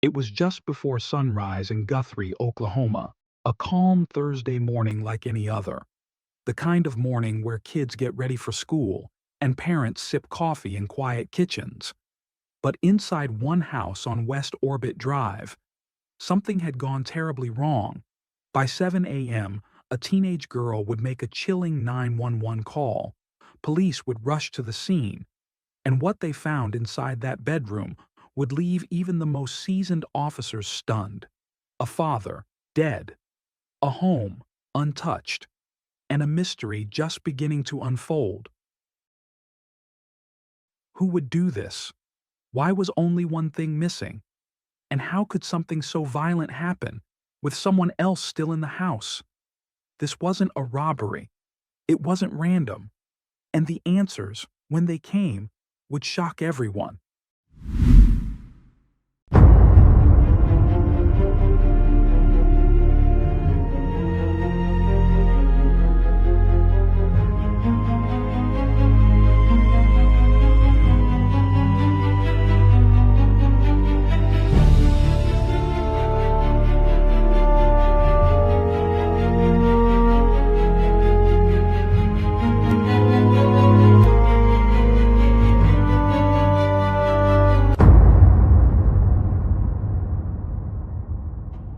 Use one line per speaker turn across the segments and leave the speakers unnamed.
It was just before sunrise in Guthrie, Oklahoma, a calm Thursday morning like any other. The kind of morning where kids get ready for school and parents sip coffee in quiet kitchens. But inside one house on West Orbit Drive, something had gone terribly wrong. By 7 a.m., a teenage girl would make a chilling 911 call. Police would rush to the scene, and what they found inside that bedroom would leave even the most seasoned officers stunned. A father, dead. A home, untouched. And a mystery just beginning to unfold. Who would do this? Why was only one thing missing? And how could something so violent happen, with someone else still in the house? This wasn't a robbery. It wasn't random. And the answers, when they came, would shock everyone.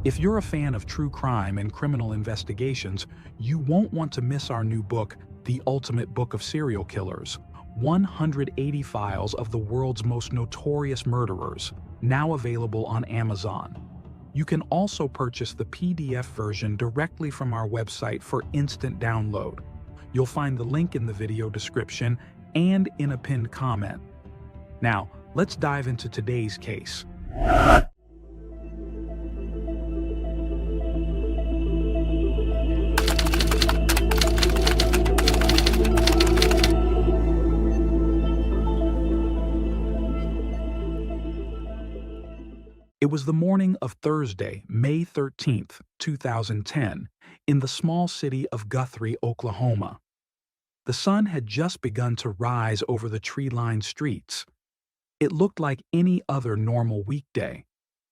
If you're a fan of true crime and criminal investigations, you won't want to miss our new book, The Ultimate Book of Serial Killers: 180 Files of the World's Most Notorious Murderers, now available on Amazon. You can also purchase the PDF version directly from our website for instant download. You'll find the link in the video description and in a pinned comment. Now, let's dive into today's case. It was the morning of Thursday, May 13th, 2010, in the small city of Guthrie, Oklahoma. The sun had just begun to rise over the tree-lined streets. It looked like any other normal weekday.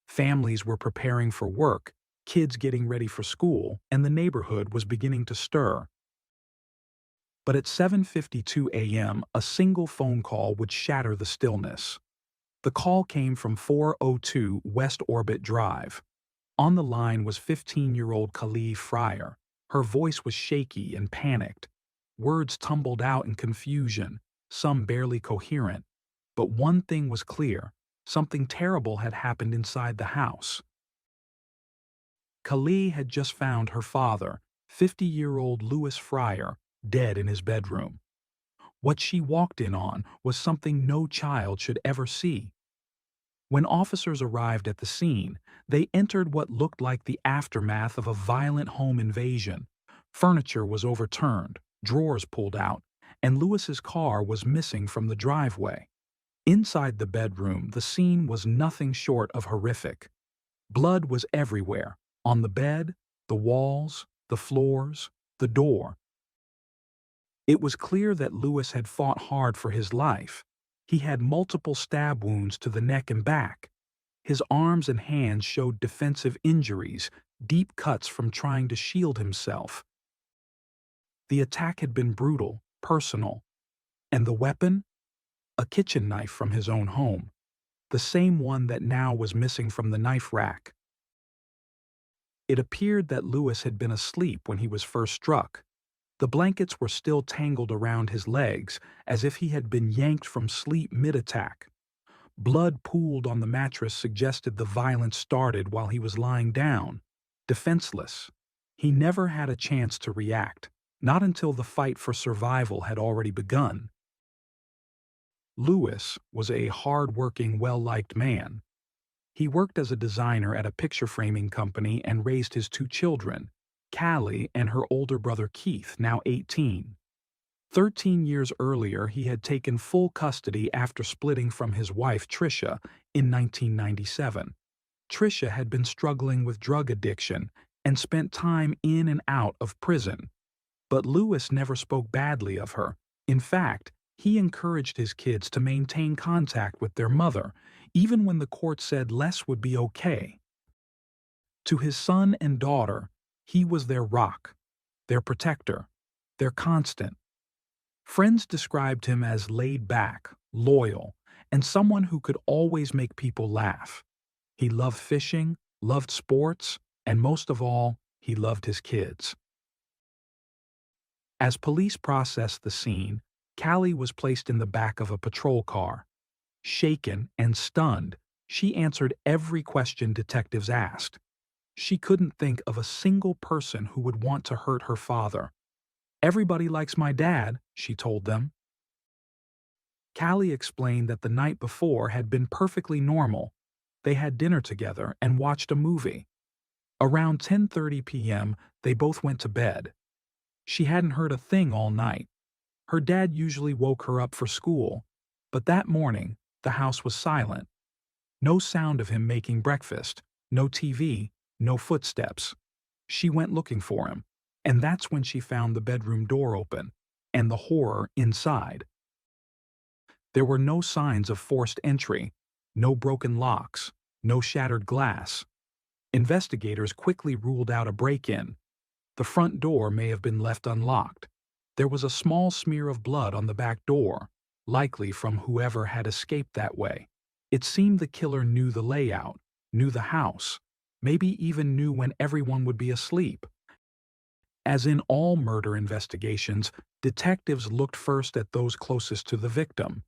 Families were preparing for work, kids getting ready for school, and the neighborhood was beginning to stir. But at 7:52 a.m., a single phone call would shatter the stillness. The call came from 402 West Orbit Drive. On the line was 15-year-old Kali Fryer. Her voice was shaky and panicked. Words tumbled out in confusion, some barely coherent. But one thing was clear: something terrible had happened inside the house. Kali had just found her father, 50-year-old Louis Fryer, dead in his bedroom. What she walked in on was something no child should ever see. When officers arrived at the scene, they entered what looked like the aftermath of a violent home invasion. Furniture was overturned, drawers pulled out, and Louis's car was missing from the driveway. Inside the bedroom, the scene was nothing short of horrific. Blood was everywhere, on the bed, the walls, the floors, the door. It was clear that Louis had fought hard for his life. He had multiple stab wounds to the neck and back. His arms and hands showed defensive injuries, deep cuts from trying to shield himself. The attack had been brutal, personal. And the weapon? A kitchen knife from his own home. The same one that now was missing from the knife rack. It appeared that Louis had been asleep when he was first struck. The blankets were still tangled around his legs, as if he had been yanked from sleep mid-attack. Blood pooled on the mattress suggested the violence started while he was lying down, defenseless. He never had a chance to react, not until the fight for survival had already begun. Louis was a hard-working, well-liked man. He worked as a designer at a picture-framing company and raised his two children, Callie and her older brother Keith, now 18. 13 years earlier, he had taken full custody after splitting from his wife, Tricia, in 1997. Tricia had been struggling with drug addiction and spent time in and out of prison. But Louis never spoke badly of her. In fact, he encouraged his kids to maintain contact with their mother, even when the court said less would be okay. To his son and daughter, he was their rock, their protector, their constant. Friends described him as laid back, loyal, and someone who could always make people laugh. He loved fishing, loved sports, and most of all, he loved his kids. As police processed the scene, Callie was placed in the back of a patrol car. Shaken and stunned, she answered every question detectives asked. She couldn't think of a single person who would want to hurt her father. "Everybody likes my dad," she told them. Callie explained that the night before had been perfectly normal. They had dinner together and watched a movie. Around 10:30 p.m., they both went to bed. She hadn't heard a thing all night. Her dad usually woke her up for school, but that morning, the house was silent. No sound of him making breakfast, no TV, no footsteps. She went looking for him, and that's when she found the bedroom door open, and the horror inside. There were no signs of forced entry, no broken locks, no shattered glass. Investigators quickly ruled out a break-in. The front door may have been left unlocked. There was a small smear of blood on the back door, likely from whoever had escaped that way. It seemed the killer knew the layout, knew the house, maybe even knew when everyone would be asleep. As in all murder investigations, detectives looked first at those closest to the victim.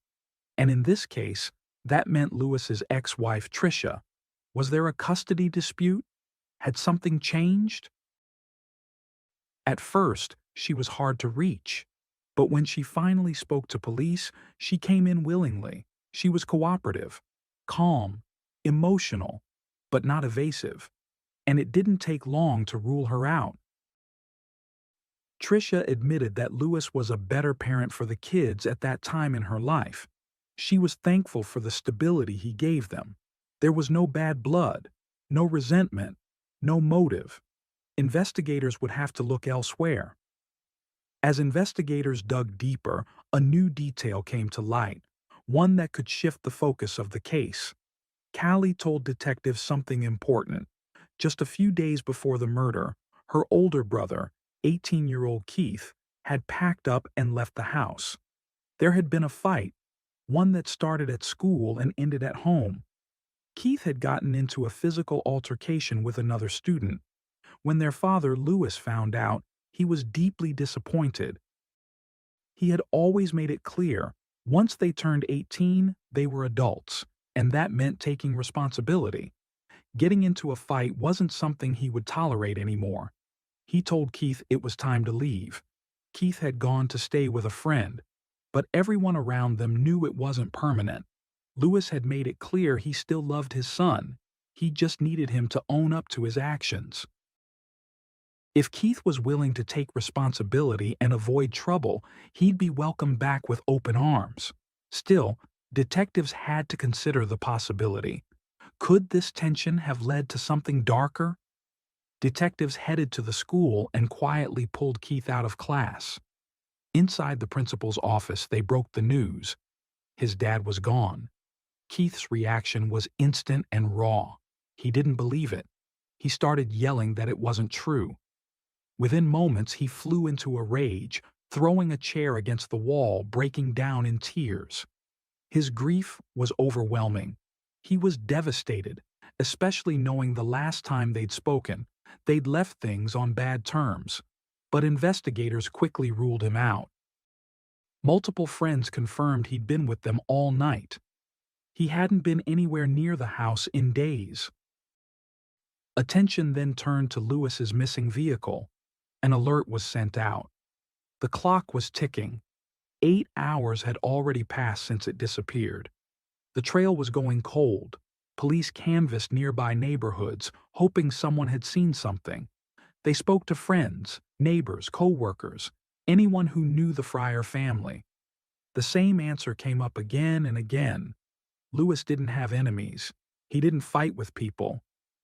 And in this case, that meant Lewis's ex-wife Tricia. Was there a custody dispute? Had something changed? At first, she was hard to reach. But when she finally spoke to police, she came in willingly. She was cooperative, calm, emotional, but not evasive. And it didn't take long to rule her out. Tricia admitted that Lewis was a better parent for the kids at that time in her life. She was thankful for the stability he gave them. There was no bad blood, no resentment, no motive. Investigators would have to look elsewhere. As investigators dug deeper, a new detail came to light, one that could shift the focus of the case. Callie told detectives something important. Just a few days before the murder, her older brother, 18-year-old Keith, had packed up and left the house. There had been a fight, one that started at school and ended at home. Keith had gotten into a physical altercation with another student. When their father, Lewis, found out, he was deeply disappointed. He had always made it clear, once they turned 18, they were adults, and that meant taking responsibility. Getting into a fight wasn't something he would tolerate anymore. He told Keith it was time to leave. Keith had gone to stay with a friend, but everyone around them knew it wasn't permanent. Lewis had made it clear he still loved his son. He just needed him to own up to his actions. If Keith was willing to take responsibility and avoid trouble, he'd be welcomed back with open arms. Still, detectives had to consider the possibility. Could this tension have led to something darker? Detectives headed to the school and quietly pulled Keith out of class. Inside the principal's office, they broke the news. His dad was gone. Keith's reaction was instant and raw. He didn't believe it. He started yelling that it wasn't true. Within moments, he flew into a rage, throwing a chair against the wall, breaking down in tears. His grief was overwhelming. He was devastated, especially knowing the last time they'd spoken, they'd left things on bad terms. But investigators quickly ruled him out. Multiple friends confirmed he'd been with them all night. He hadn't been anywhere near the house in days. Attention then turned to Lewis's missing vehicle. An alert was sent out. The clock was ticking. 8 hours had already passed since it disappeared. The trail was going cold. Police canvassed nearby neighborhoods, hoping someone had seen something. They spoke to friends, neighbors, co-workers, anyone who knew the Fryer family. The same answer came up again and again. Lewis didn't have enemies. He didn't fight with people.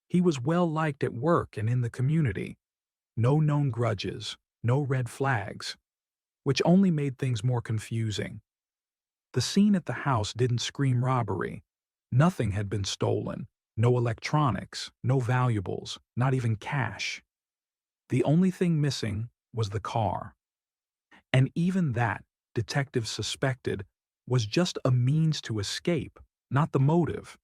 He was well liked at work and in the community. No known grudges, no red flags, which only made things more confusing. The scene at the house didn't scream robbery. Nothing had been stolen. No electronics, no valuables, not even cash. The only thing missing was the car. And even that, detectives suspected, was just a means to escape, not the motive.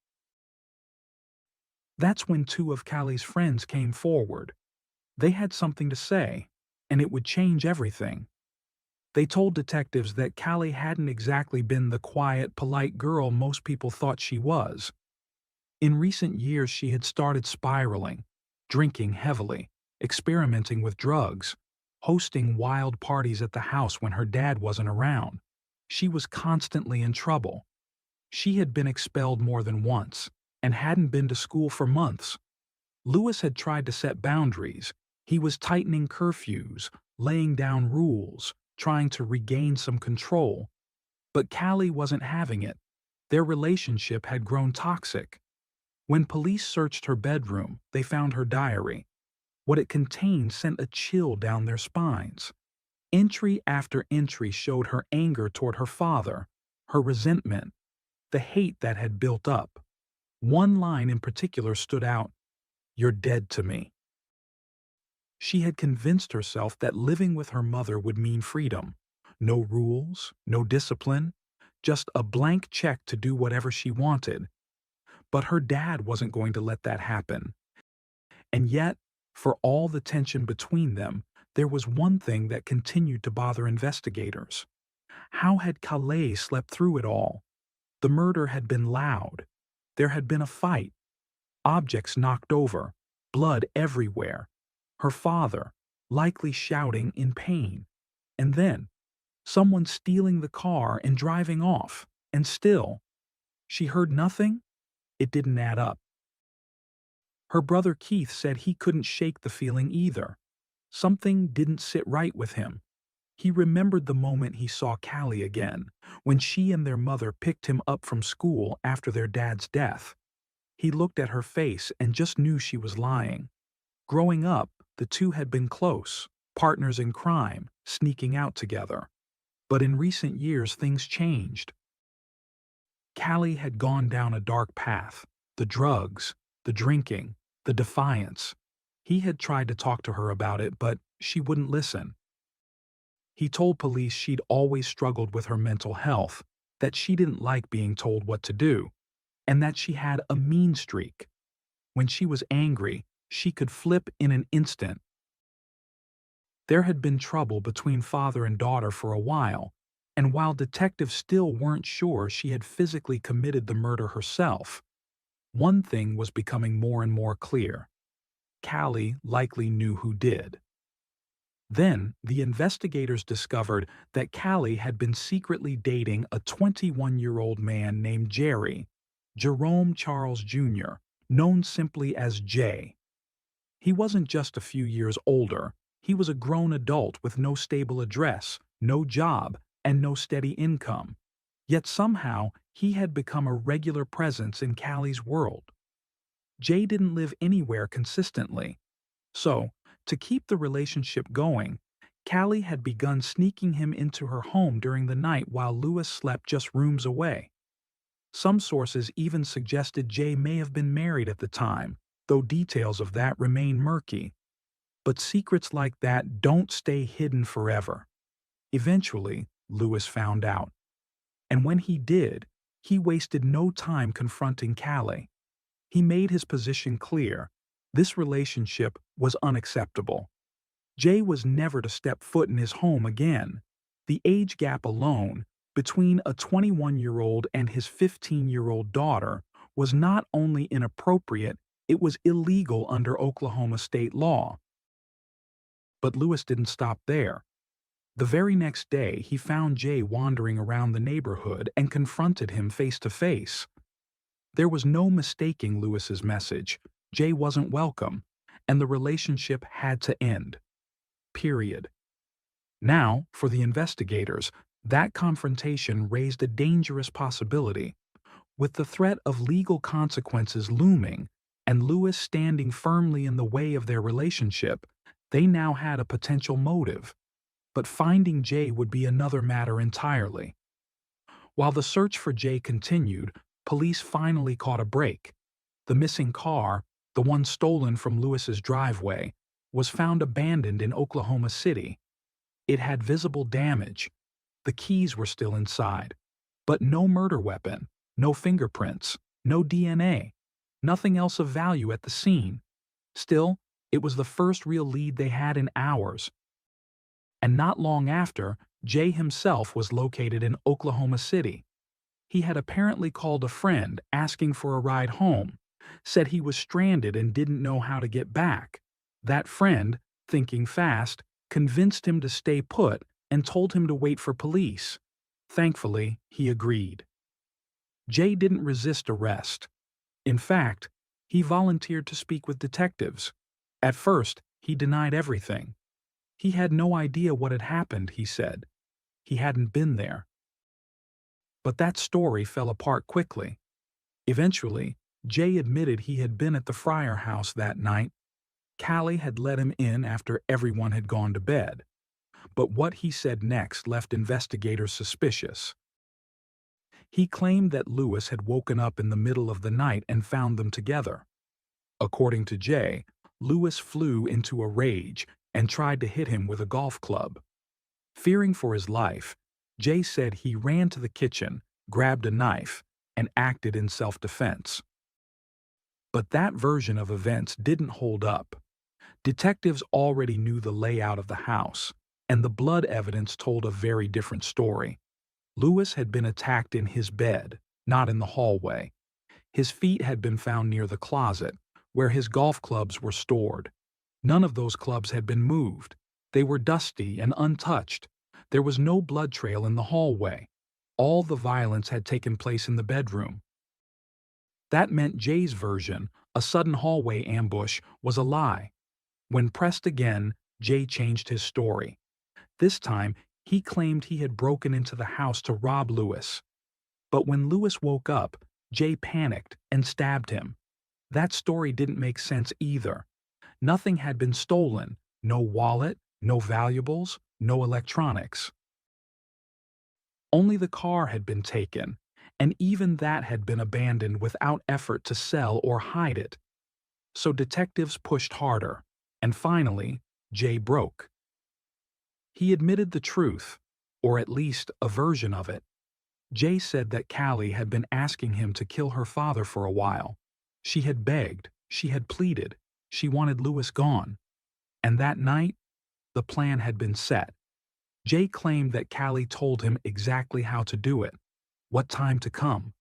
That's when two of Callie's friends came forward. They had something to say, and it would change everything. They told detectives that Callie hadn't exactly been the quiet, polite girl most people thought she was. In recent years, she had started spiraling, drinking heavily, experimenting with drugs, hosting wild parties at the house when her dad wasn't around. She was constantly in trouble. She had been expelled more than once and hadn't been to school for months. Lewis had tried to set boundaries. He was tightening curfews, laying down rules, trying to regain some control. But Callie wasn't having it. Their relationship had grown toxic. When police searched her bedroom, they found her diary. What it contained sent a chill down their spines. Entry after entry showed her anger toward her father, her resentment, the hate that had built up. One line in particular stood out: "You're dead to me." She had convinced herself that living with her mother would mean freedom. No rules, no discipline, just a blank check to do whatever she wanted. But her dad wasn't going to let that happen. And yet, for all the tension between them, there was one thing that continued to bother investigators. How had Calais slept through it all? The murder had been loud. There had been a fight. Objects knocked over. Blood everywhere. Her father, likely shouting in pain. And then, someone stealing the car and driving off. And still, she heard nothing? It didn't add up. Her brother Keith said he couldn't shake the feeling either. Something didn't sit right with him. He remembered the moment he saw Callie again, when she and their mother picked him up from school after their dad's death. He looked at her face and just knew she was lying. Growing up, the two had been close, partners in crime, sneaking out together. But in recent years, things changed. Callie had gone down a dark path. The drugs, the drinking, the defiance. He had tried to talk to her about it, but she wouldn't listen. He told police she'd always struggled with her mental health, that she didn't like being told what to do, and that she had a mean streak. When she was angry, she could flip in an instant. There had been trouble between father and daughter for a while, and while detectives still weren't sure she had physically committed the murder herself, one thing was becoming more and more clear. Callie likely knew who did. Then, the investigators discovered that Callie had been secretly dating a 21-year-old man named Jerome Charles Jr., known simply as Jay. He wasn't just a few years older. He was a grown adult with no stable address, no job, and no steady income. Yet somehow, he had become a regular presence in Callie's world. Jay didn't live anywhere consistently. So, to keep the relationship going, Callie had begun sneaking him into her home during the night while Lewis slept just rooms away. Some sources even suggested Jay may have been married at the time, though details of that remain murky. But secrets like that don't stay hidden forever. Eventually, Lewis found out. And when he did, he wasted no time confronting Callie. He made his position clear. This relationship was unacceptable. Jay was never to step foot in his home again. The age gap alone, between a 21-year-old and his 15-year-old daughter, was not only inappropriate, it was illegal under Oklahoma state law. But Lewis didn't stop there. The very next day, he found Jay wandering around the neighborhood and confronted him face to face. There was no mistaking Lewis's message. Jay wasn't welcome, and the relationship had to end. Period. Now, for the investigators, that confrontation raised a dangerous possibility. With the threat of legal consequences looming, and Lewis standing firmly in the way of their relationship, they now had a potential motive. But finding Jay would be another matter entirely. While the search for Jay continued, police finally caught a break. The missing car, the one stolen from Lewis's driveway, was found abandoned in Oklahoma City. It had visible damage. The keys were still inside, but no murder weapon, no fingerprints, no DNA, nothing else of value at the scene. Still, it was the first real lead they had in hours. And not long after, Jay himself was located in Oklahoma City. He had apparently called a friend asking for a ride home, said he was stranded and didn't know how to get back. That friend, thinking fast, convinced him to stay put and told him to wait for police. Thankfully, he agreed. Jay didn't resist arrest. In fact, he volunteered to speak with detectives. At first, he denied everything. He had no idea what had happened, he said. He hadn't been there. But that story fell apart quickly. Eventually, Jay admitted he had been at the Fryer house that night. Callie had let him in after everyone had gone to bed. But what he said next left investigators suspicious. He claimed that Lewis had woken up in the middle of the night and found them together. According to Jay, Lewis flew into a rage and tried to hit him with a golf club. Fearing for his life, Jay said he ran to the kitchen, grabbed a knife, and acted in self-defense. But that version of events didn't hold up. Detectives already knew the layout of the house, and the blood evidence told a very different story. Lewis had been attacked in his bed, not in the hallway. His feet had been found near the closet, where his golf clubs were stored. None of those clubs had been moved. They were dusty and untouched. There was no blood trail in the hallway. All the violence had taken place in the bedroom. That meant Jay's version, a sudden hallway ambush, was a lie. When pressed again, Jay changed his story. This time, he claimed he had broken into the house to rob Lewis. But when Lewis woke up, Jay panicked and stabbed him. That story didn't make sense either. Nothing had been stolen. No wallet, no valuables, no electronics. Only the car had been taken, and even that had been abandoned without effort to sell or hide it. So detectives pushed harder, and finally, Jay broke. He admitted the truth, or at least a version of it. Jay said that Callie had been asking him to kill her father for a while. She had begged, she had pleaded, she wanted Lewis gone. And that night, the plan had been set. Jay claimed that Callie told him exactly how to do it, what time to come,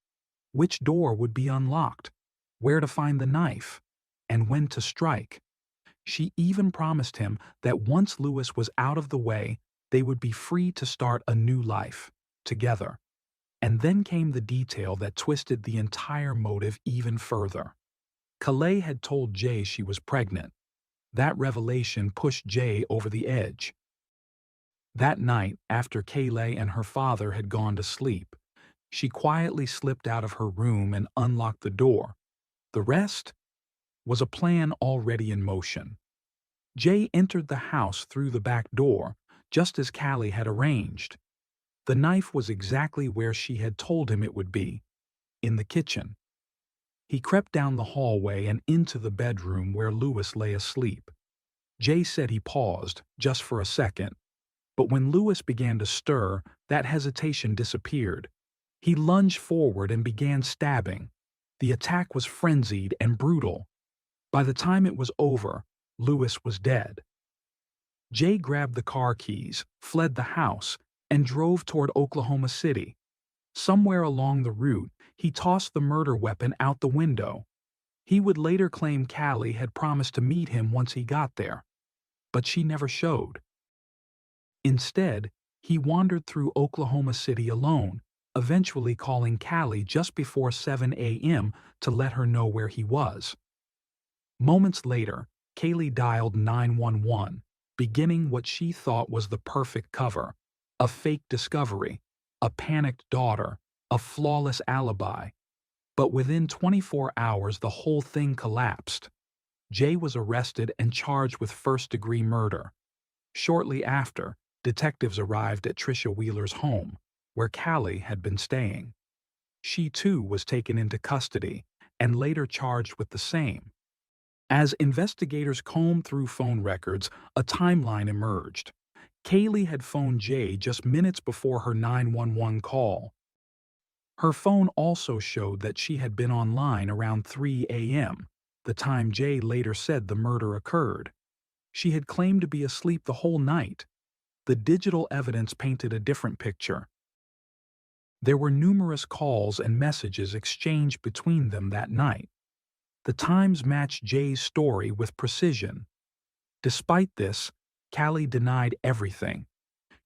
which door would be unlocked, where to find the knife, and when to strike. She even promised him that once Lewis was out of the way, they would be free to start a new life, together. And then came the detail that twisted the entire motive even further. Callie had told Jay she was pregnant. That revelation pushed Jay over the edge. That night, after Callie and her father had gone to sleep, she quietly slipped out of her room and unlocked the door. The rest was a plan already in motion. Jay entered the house through the back door, just as Callie had arranged. The knife was exactly where she had told him it would be, in the kitchen. He crept down the hallway and into the bedroom where Lewis lay asleep. Jay said he paused, just for a second, but when Lewis began to stir, that hesitation disappeared. He lunged forward and began stabbing. The attack was frenzied and brutal. By the time it was over, Lewis was dead. Jay grabbed the car keys, fled the house, and drove toward Oklahoma City. Somewhere along the route, he tossed the murder weapon out the window. He would later claim Callie had promised to meet him once he got there, but she never showed. Instead, he wandered through Oklahoma City alone, eventually calling Callie just before 7 a.m. to let her know where he was. Moments later, Callie dialed 911, beginning what she thought was the perfect cover: a fake discovery, a panicked daughter, a flawless alibi. But within 24 hours, the whole thing collapsed. Jay was arrested and charged with first-degree murder. Shortly after, detectives arrived at Tricia Wheeler's home, where Callie had been staying. She too was taken into custody and later charged with the same. As investigators combed through phone records, a timeline emerged. Kaylee had phoned Jay just minutes before her 911 call. Her phone also showed that she had been online around 3 a.m., the time Jay later said the murder occurred. She had claimed to be asleep the whole night. The digital evidence painted a different picture. There were numerous calls and messages exchanged between them that night. The times matched Jay's story with precision. Despite this, Callie denied everything.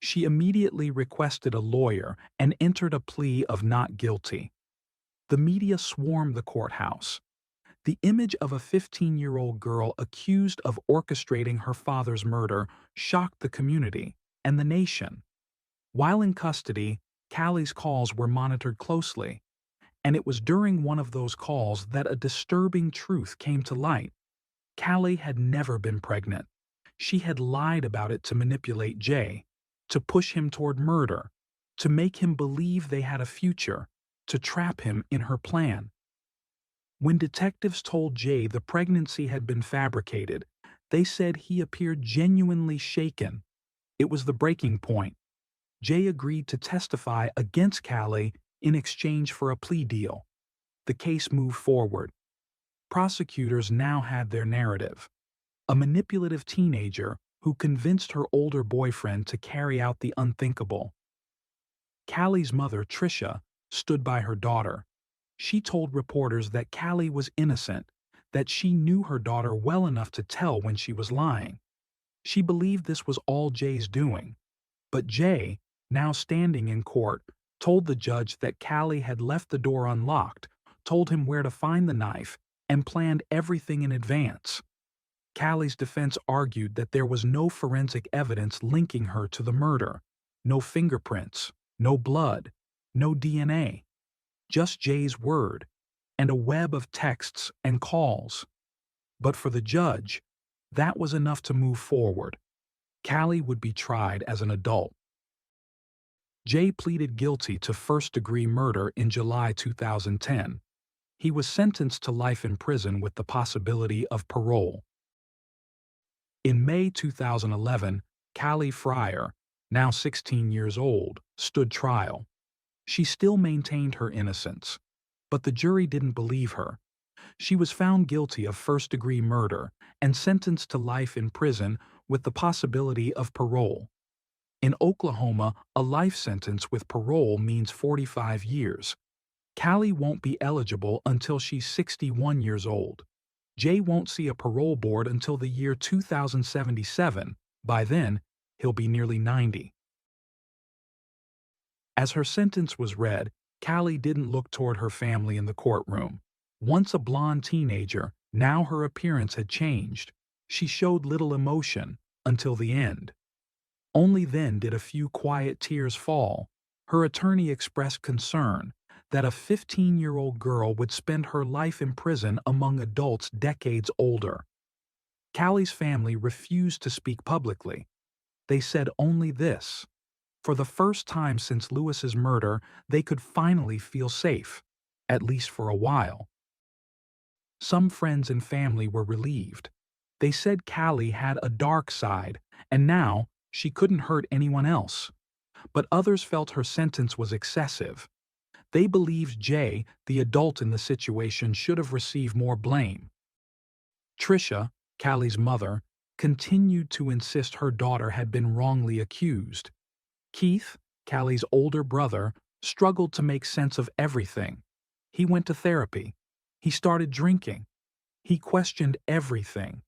She immediately requested a lawyer and entered a plea of not guilty. The media swarmed the courthouse. The image of a 15-year-old girl accused of orchestrating her father's murder shocked the community and the nation. While in custody, Callie's calls were monitored closely, and it was during one of those calls that a disturbing truth came to light. Callie had never been pregnant. She had lied about it to manipulate Jay, to push him toward murder, to make him believe they had a future, to trap him in her plan. When detectives told Jay the pregnancy had been fabricated, they said he appeared genuinely shaken. It was the breaking point. Jay agreed to testify against Callie in exchange for a plea deal. The case moved forward. Prosecutors now had their narrative. A manipulative teenager who convinced her older boyfriend to carry out the unthinkable. Callie's mother, Tricia, stood by her daughter. She told reporters that Callie was innocent, that she knew her daughter well enough to tell when she was lying. She believed this was all Jay's doing. But Jay, now standing in court, told the judge that Callie had left the door unlocked, told him where to find the knife, and planned everything in advance. Callie's defense argued that there was no forensic evidence linking her to the murder, no fingerprints, no blood, no DNA, just Jay's word, and a web of texts and calls. But for the judge, that was enough to move forward. Callie would be tried as an adult. Jay pleaded guilty to first-degree murder in July 2010. He was sentenced to life in prison with the possibility of parole. In May 2011, Callie Fryer, now 16 years old, stood trial. She still maintained her innocence, but the jury didn't believe her. She was found guilty of first-degree murder and sentenced to life in prison with the possibility of parole. In Oklahoma, a life sentence with parole means 45 years. Callie won't be eligible until she's 61 years old. Jay won't see a parole board until the year 2077. By then, he'll be nearly 90. As her sentence was read, Callie didn't look toward her family in the courtroom. Once a blonde teenager, now her appearance had changed. She showed little emotion until the end. Only then did a few quiet tears fall. Her attorney expressed concern that a 15-year-old girl would spend her life in prison among adults decades older. Callie's family refused to speak publicly. They said only this: for the first time since Lewis's murder, they could finally feel safe, at least for a while. Some friends and family were relieved. They said Callie had a dark side, and now she couldn't hurt anyone else. But others felt her sentence was excessive. They believed Jay, the adult in the situation, should have received more blame. Tricia, Callie's mother, continued to insist her daughter had been wrongly accused. Keith, Callie's older brother, struggled to make sense of everything. He went to therapy. He started drinking. He questioned everything.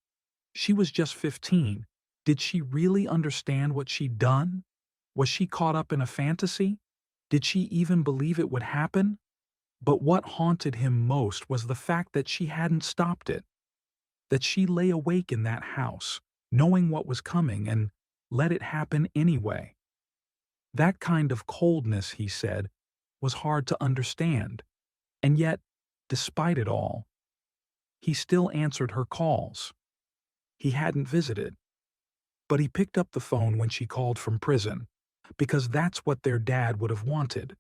She was just 15. Did she really understand what she'd done? Was she caught up in a fantasy? Did she even believe it would happen? But what haunted him most was the fact that she hadn't stopped it. That she lay awake in that house, knowing what was coming, and let it happen anyway. That kind of coldness, he said, was hard to understand. And yet, despite it all, he still answered her calls. He hadn't visited. But he picked up the phone when she called from prison, because that's what their dad would have wanted.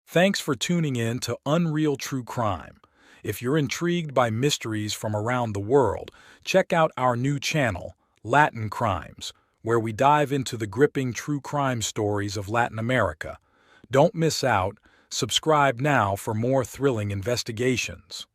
Thanks for tuning in to Unreal True Crime. If you're intrigued by mysteries from around the world, check out our new channel, Latin Crimes, where we dive into the gripping true crime stories of Latin America. Don't miss out. Subscribe now for more thrilling investigations.